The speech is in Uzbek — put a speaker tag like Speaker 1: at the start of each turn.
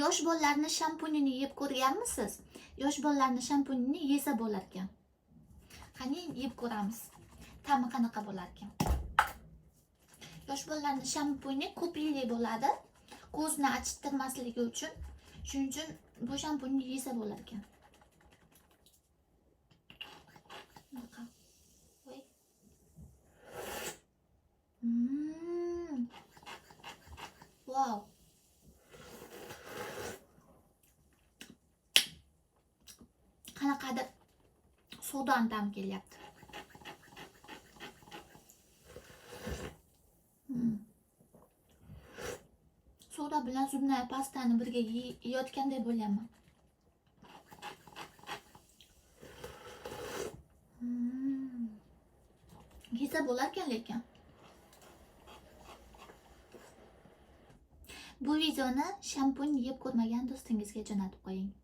Speaker 1: Yosh bolalarni shampunini yeb ko'rganmisiz? Yosh bolalarni shampunini yesa bo'lar ekan. Qani yeb ko'ramiz. Ta'mi qanaqa bo'lar ekan? Yosh bolalarni shampuni ko'p yillik bo'ladi. Ko'zni achittirmasligi uchun. Shuning uchun bu shampunni yesa bo'lar ekan. Voy. Wow. Qanaqadir suvdan ta'm kelyapti. Soda bilan zubni pastani birga yeyotganday bo'lyapman. Yesa bo'lar ekan lekin. Bu videoni shampun yeb ko'rmagan do'stingizga jo'natib qo'ying.